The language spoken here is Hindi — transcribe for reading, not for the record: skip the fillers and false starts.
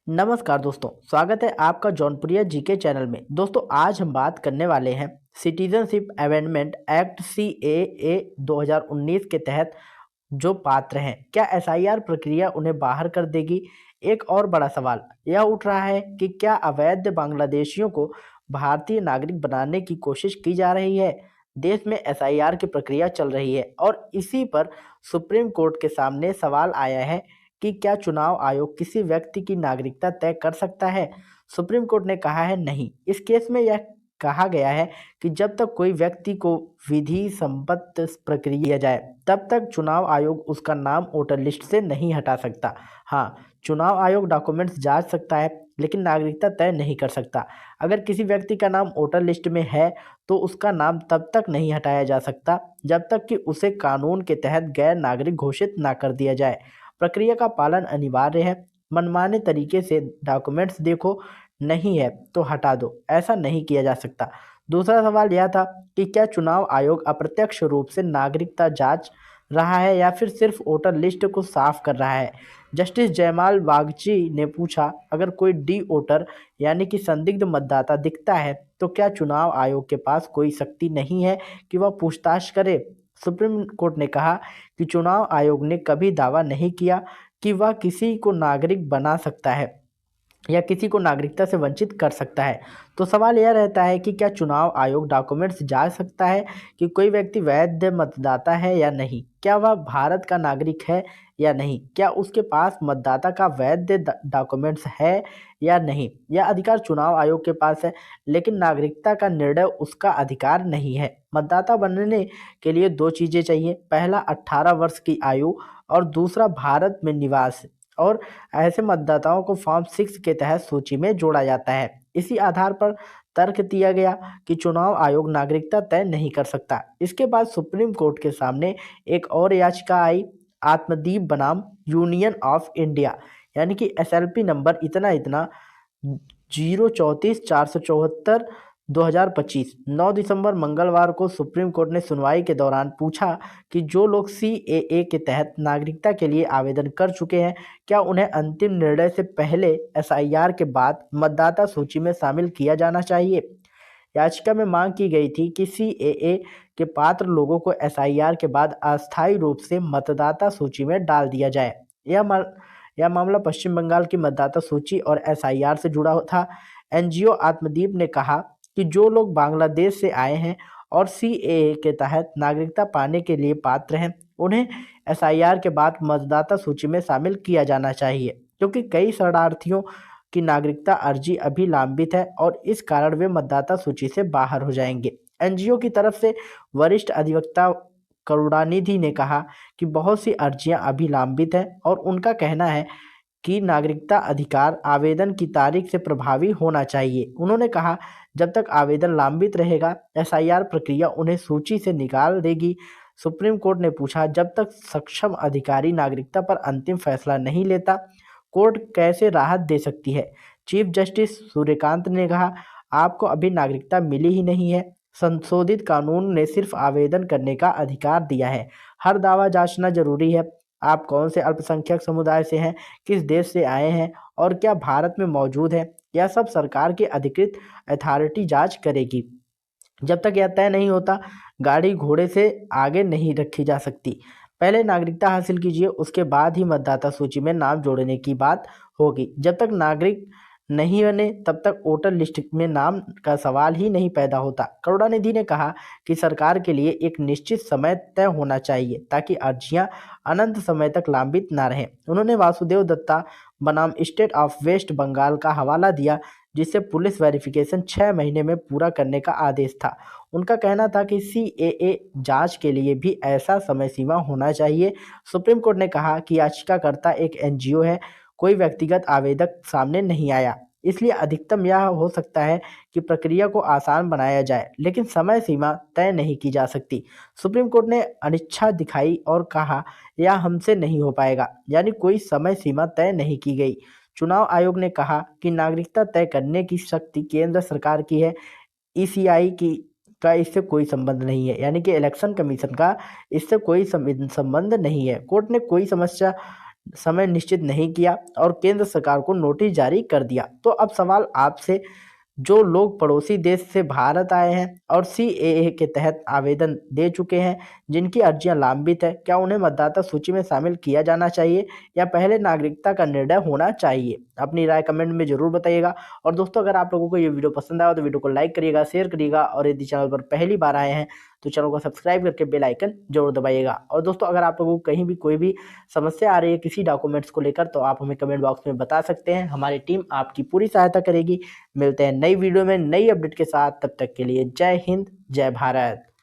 नमस्कार दोस्तों, स्वागत है आपका जौनपुरिया जीके चैनल में। दोस्तों, आज हम बात करने वाले हैं सिटीजनशिप अमेंडमेंट एक्ट सीएए 2019 के तहत जो पात्र हैं, क्या एसआईआर प्रक्रिया उन्हें बाहर कर देगी। एक और बड़ा सवाल यह उठ रहा है कि क्या अवैध बांग्लादेशियों को भारतीय नागरिक बनाने की कोशिश की जा रही है। देश में एसआईआर की प्रक्रिया चल रही है और इसी पर सुप्रीम कोर्ट के सामने सवाल आया है कि क्या चुनाव आयोग किसी व्यक्ति की नागरिकता तय कर सकता है। सुप्रीम कोर्ट ने कहा है नहीं। इस केस में यह कहा गया है कि जब तक कोई व्यक्ति को विधि सम्पन्न प्रक्रिया किया जाए तब तक चुनाव आयोग उसका नाम वोटर लिस्ट से नहीं हटा सकता। हाँ, चुनाव आयोग डॉक्यूमेंट्स जांच सकता है लेकिन नागरिकता तय नहीं कर सकता। अगर किसी व्यक्ति का नाम वोटर लिस्ट में है तो उसका नाम तब तक नहीं हटाया जा सकता जब तक कि उसे कानून के तहत गैर नागरिक घोषित ना कर दिया जाए। प्रक्रिया का पालन अनिवार्य है। मनमाने तरीके से डॉक्यूमेंट्स देखो, नहीं है तो हटा दो, ऐसा नहीं किया जा सकता। दूसरा सवाल यह था कि क्या चुनाव आयोग अप्रत्यक्ष रूप से नागरिकता जांच रहा है या फिर सिर्फ वोटर लिस्ट को साफ कर रहा है। जस्टिस जयमाल बागची ने पूछा, अगर कोई डी वोटर यानी कि संदिग्ध मतदाता दिखता है तो क्या चुनाव आयोग के पास कोई शक्ति नहीं है कि वह पूछताछ करे। सुप्रीम कोर्ट ने कहा कि चुनाव आयोग ने कभी दावा नहीं किया कि वह किसी को नागरिक बना सकता है या किसी को नागरिकता से वंचित कर सकता है। तो सवाल यह रहता है कि क्या चुनाव आयोग डॉक्यूमेंट्स जांच सकता है कि कोई व्यक्ति वैध मतदाता है या नहीं, क्या वह भारत का नागरिक है या नहीं, क्या उसके पास मतदाता का वैध डॉक्यूमेंट्स है या नहीं। यह अधिकार चुनाव आयोग के पास है लेकिन नागरिकता का निर्णय उसका अधिकार नहीं है। मतदाता बनने के लिए दो चीज़ें चाहिए, पहला 18 वर्ष की आयु और दूसरा भारत में निवास। और ऐसे मतदाताओं को फॉर्म 6 के तहत सूची में जोड़ा जाता है। इसी आधार पर तर्क दिया गया कि चुनाव आयोग नागरिकता तय नहीं कर सकता। इसके बाद सुप्रीम कोर्ट के सामने एक और याचिका आई, आत्मदीप बनाम यूनियन ऑफ इंडिया, यानी कि एसएलपी नंबर इतना इतना 034 474 2025। 9 दिसंबर मंगलवार को सुप्रीम कोर्ट ने सुनवाई के दौरान पूछा कि जो लोग सीएए के तहत नागरिकता के लिए आवेदन कर चुके हैं, क्या उन्हें अंतिम निर्णय से पहले एसआईआर के बाद मतदाता सूची में शामिल किया जाना चाहिए। याचिका में मांग की गई थी कि सीएए के पात्र लोगों को एसआईआर के बाद अस्थायी रूप से मतदाता सूची में डाल दिया जाए। यह मामला पश्चिम बंगाल की मतदाता सूची और एसआईआर से जुड़ा था। एनजीओ आत्मदीप ने कहा कि जो लोग बांग्लादेश से आए हैं और सीएए के तहत नागरिकता पाने के लिए पात्र हैं, उन्हें एसआईआर के बाद मतदाता सूची में शामिल किया जाना चाहिए, क्योंकि कई शरणार्थियों की नागरिकता अर्जी अभी लंबित है और इस कारण वे मतदाता सूची से बाहर हो जाएंगे। एनजीओ की तरफ से वरिष्ठ अधिवक्ता करुणानिधि ने कहा कि बहुत सी अर्जियां अभी लंबित हैं और उनका कहना है कि नागरिकता अधिकार आवेदन की तारीख से प्रभावी होना चाहिए। उन्होंने कहा, जब तक आवेदन लंबित रहेगा एसआईआर प्रक्रिया उन्हें सूची से निकाल देगी। सुप्रीम कोर्ट ने पूछा, जब तक सक्षम अधिकारी नागरिकता पर अंतिम फैसला नहीं लेता, कोर्ट कैसे राहत दे सकती है। चीफ जस्टिस सूर्यकांत ने कहा, आपको अभी नागरिकता मिली ही नहीं है। संशोधित कानून ने सिर्फ आवेदन करने का अधिकार दिया है, हर दावा जांचना जरूरी है। आप कौन से अल्पसंख्यक समुदाय से हैं, किस देश से आए हैं और क्या भारत में मौजूद है, यह सब सरकार की अधिकृत अथॉरिटी जांच करेगी। जब तक यह तय नहीं होता, गाड़ी घोड़े से आगे नहीं रखी जा सकती। पहले नागरिकता हासिल कीजिए, उसके बाद ही मतदाता सूची में नाम जोड़ने की बात होगी। जब तक नागरिक नहीं बने तब तक वोटर लिस्ट में नाम का सवाल ही नहीं पैदा होता। करुणानिधि ने कहा कि सरकार के लिए एक निश्चित समय तय होना चाहिए ताकि अर्जियां अनंत समय तक लंबित ना रहें। उन्होंने वासुदेव दत्ता बनाम स्टेट ऑफ वेस्ट बंगाल का हवाला दिया, जिससे पुलिस वेरिफिकेशन 6 महीने में पूरा करने का आदेश था। उनका कहना था कि सीएए जांच के लिए भी ऐसा समय सीमा होना चाहिए। सुप्रीम कोर्ट ने कहा कि याचिकाकर्ता एक एनजीओ है, कोई व्यक्तिगत आवेदक सामने नहीं आया, इसलिए अधिकतम यह हो सकता है कि प्रक्रिया को आसान बनाया जाए, लेकिन समय सीमा तय नहीं की जा सकती। सुप्रीम कोर्ट ने अनिच्छा दिखाई और कहा, यह हमसे नहीं हो पाएगा, यानी कोई समय सीमा तय नहीं की गई। चुनाव आयोग ने कहा कि नागरिकता तय करने की शक्ति केंद्र सरकार की है, ईसीआई की का इससे कोई संबंध नहीं है, यानी कि इलेक्शन कमीशन का इससे कोई संबंध नहीं है। कोर्ट ने कोई समस्या समय निश्चित नहीं किया और केंद्र सरकार को नोटिस जारी कर दिया। तो अब सवाल आपसे, जो लोग पड़ोसी देश से भारत आए हैं और सीएए के तहत आवेदन दे चुके हैं, जिनकी अर्जियां लंबित है, क्या उन्हें मतदाता सूची में शामिल किया जाना चाहिए या पहले नागरिकता का निर्णय होना चाहिए? अपनी राय कमेंट में जरूर बताइएगा। और दोस्तों, अगर आप लोगों को ये वीडियो पसंद आया तो वीडियो को लाइक करिएगा, शेयर करिएगा, और यदि चैनल पर पहली बार आए हैं तो चैनल को सब्सक्राइब करके बेल आइकन जरूर दबाइएगा। और दोस्तों, अगर आप लोगों को कहीं भी कोई भी समस्या आ रही है किसी डॉक्यूमेंट्स को लेकर, तो आप हमें कमेंट बॉक्स में बता सकते हैं। हमारी टीम आपकी पूरी सहायता करेगी। मिलते हैं नई वीडियो में नई अपडेट के साथ, तब तक के लिए जय हिंद, जय भारत।